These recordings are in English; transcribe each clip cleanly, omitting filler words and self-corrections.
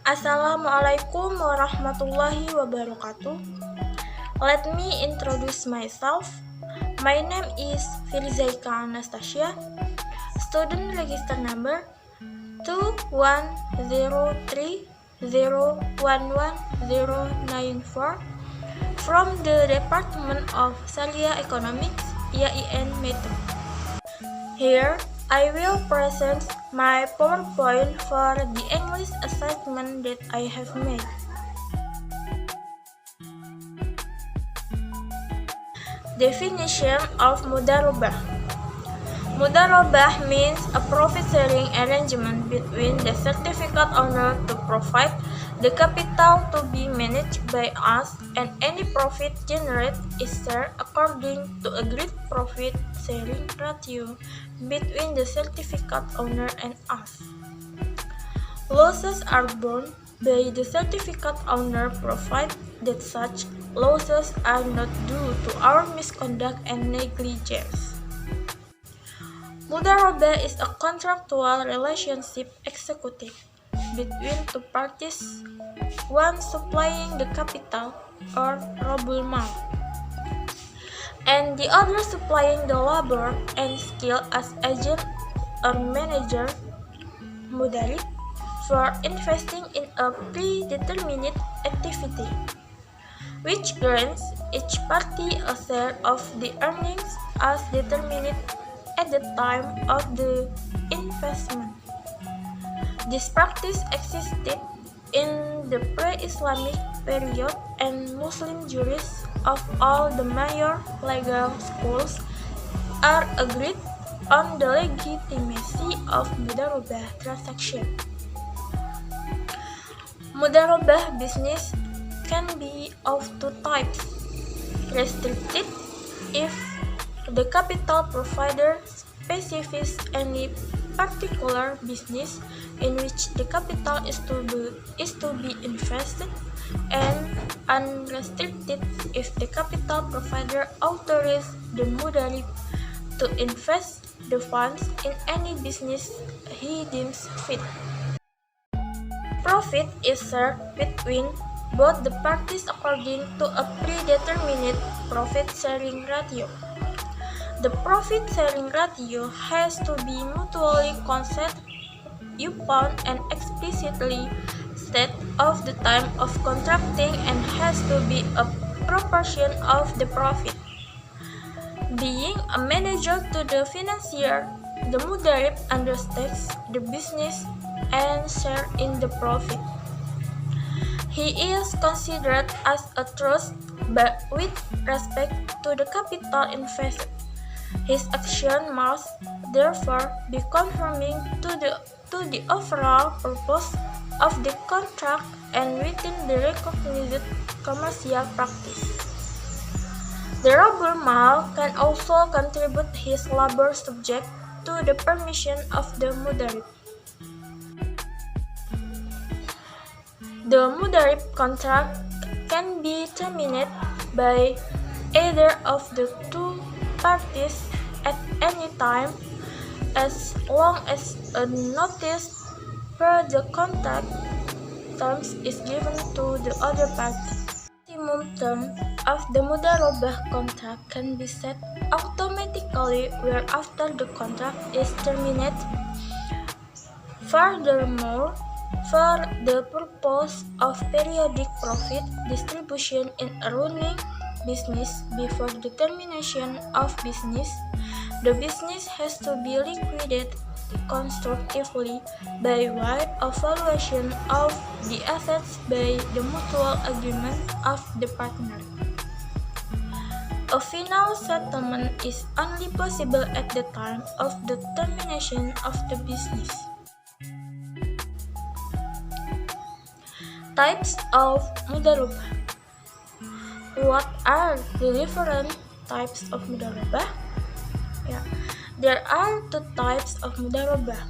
Assalamualaikum warahmatullahi wabarakatuh. Let me introduce myself. My name is Firzaika Anastasia, student register number 21030111094 from the Department of Sharia Economics, IAIN Metro. Here, I will present my PowerPoint for the English assignment that I have made. Definition of Mudharabah. Mudharabah means a profit-sharing arrangement between the certificate owner to provide the capital to be managed by us, and any profit generated is shared according to agreed profit-sharing ratio between the certificate owner and us. Losses are borne by the certificate owner provided that such losses are not due to our misconduct and negligence. Mudharabah is a contractual relationship executed between two parties, one supplying the capital or robul mal, and the other supplying the labor and skill as agent or manager, mudarib, for investing in a predetermined activity, which grants each party a share of the earnings as determined at the time of the investment. This practice existed in the pre-Islamic period, and Muslim jurists of all the major legal schools are agreed on the legitimacy of Mudharabah transaction. Mudharabah business can be of two types: restricted, if the capital provider specifies any particular business in which the capital is to be invested, and unrestricted if the capital provider authorizes the mudarib to invest the funds in any business he deems fit. Profit is shared between both the parties according to a predetermined profit-sharing ratio. The profit-sharing ratio has to be mutually consent upon and explicitly set of the time of contracting, and has to be a proportion of the profit. Being a manager to the financier, the mudarib undertakes the business and share in the profit. He is considered as a trust but with respect to the capital invested. His action must therefore be conforming to the overall purpose of the contract and within the recognized commercial practice. The robber mal can also contribute his labor subject to the permission of the mudarib. The mudarib contract can be terminated by either of the two parties at any time, as long as a notice per the contract terms is given to the other party. The maximum term of the Mudharabah contract can be set automatically whereafter the contract is terminated. Furthermore, for the purpose of periodic profit distribution in a running business before the termination of business, the business has to be liquidated constructively by way of valuation of the assets by the mutual agreement of the partner. A final settlement is only possible at the time of the termination of the business. Types of Mudharabah. What are the different types of Mudharabah? There are two types of Mudharabah: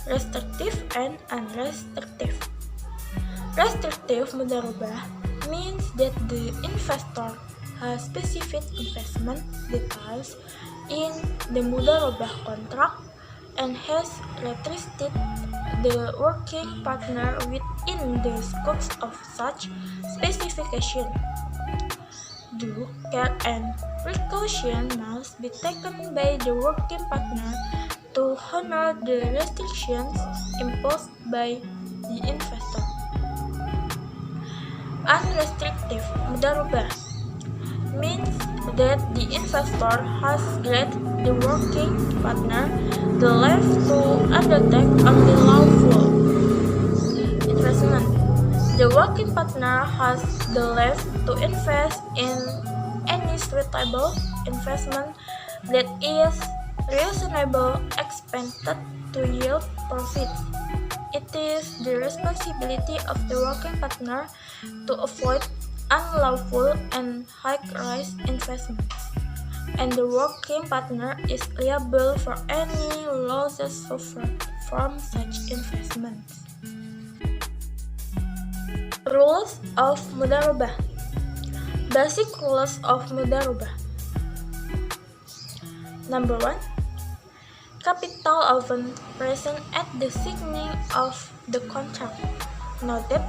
restrictive and unrestrictive. Restrictive Mudharabah means that the investor has specific investment details in the Mudharabah contract and has restricted the working partner within the scope of such specification. Due care and precaution must be taken by the working partner to honor the restrictions imposed by the investor. Unrestricted mudharabah means that the investor has granted the working partner the left to undertake only lawful investment. The working partner has the left to invest in any suitable investment that is reasonably expected to yield profit. It is the responsibility of the working partner to avoid unlawful and high-risk investments, and the working partner is liable for any losses suffered from such investments. Rules of mudharabah. Basic rules of mudharabah. Number 1. Capital often present at the signing of the contract, no debt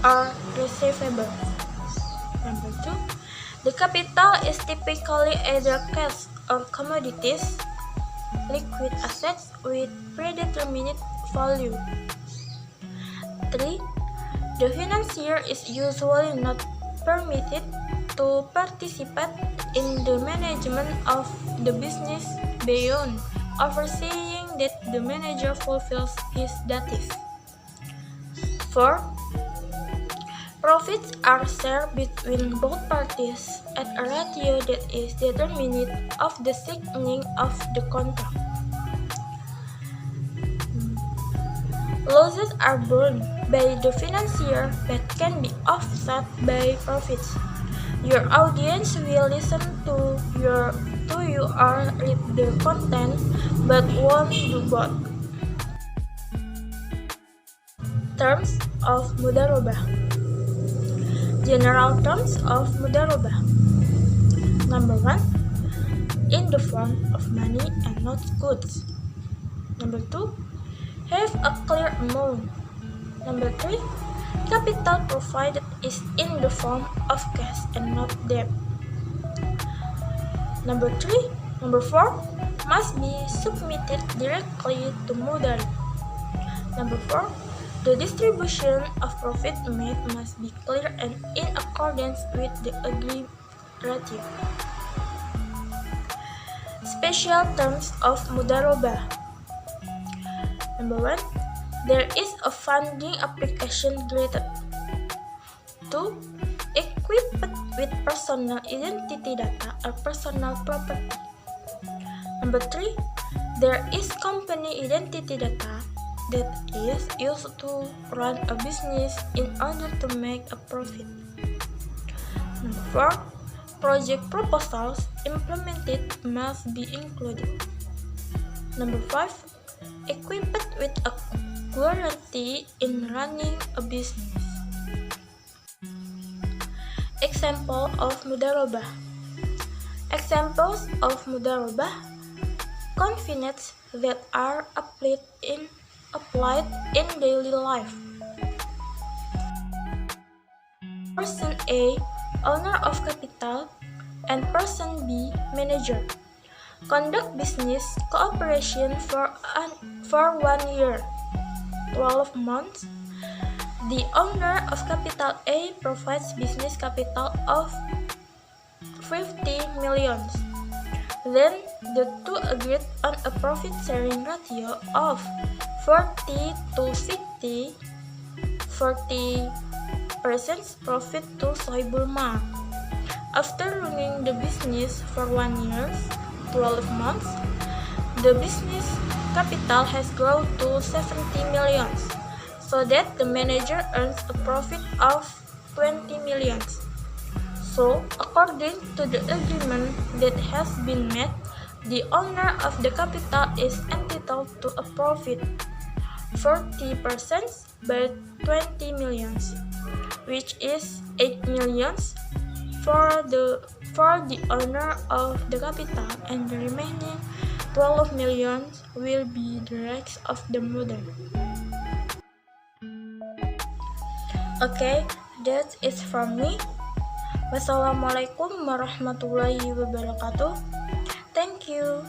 or receivable. Number 2. The capital is typically either cash or commodities, liquid assets with predetermined value. 3. The financier is usually not permitted to participate in the management of the business beyond overseeing that the manager fulfills his duties. 4. Profits are shared between both parties at a ratio that is determined of the signing of the contract. Losses are borne by the financier but can be offset by profits. Your audience will listen to you or read the content but won't do both. Terms of mudharabah. General terms of mudharabah. Number 1. In the form of money and not goods. Number 2. Have a clear amount. Number 3. Capital provided is in the form of cash and not debt. Number 4. Must be submitted directly to Mudharib. Number 4. The distribution of profit made must be clear and in accordance with the agreed ratio. Special terms of mudharabah. Number 1. There is a funding application granted. 2. Equipped with personal identity data or personal property. Number 3. There is company identity data that is used to run a business in order to make a profit. Number 4. Project proposals implemented must be included. Number 5. Equipped with a guarantee in running a business. Example of mudharabah. Examples of mudharabah: confidence that are applied in daily life. Person A, owner of capital, and person B, manager, conduct business cooperation for 1 year, 12 months. The owner of capital A provides business capital of 50 million. Then the two agreed on a profit sharing ratio of 40 to 60, 40% profit to Sohibul Mal. After running the business for 1 year, 12 months, the business capital has grown to 70 million, so that the manager earns a profit of 20 million. So, according to the agreement that has been made, the owner of the capital is entitled to a profit 40% by 20 million, which is 8 million for the owner of the capital, and the remaining 12 million will be the rights of the mother. Okay, that is from me. Wassalamualaikum warahmatullahi wabarakatuh. Thank you.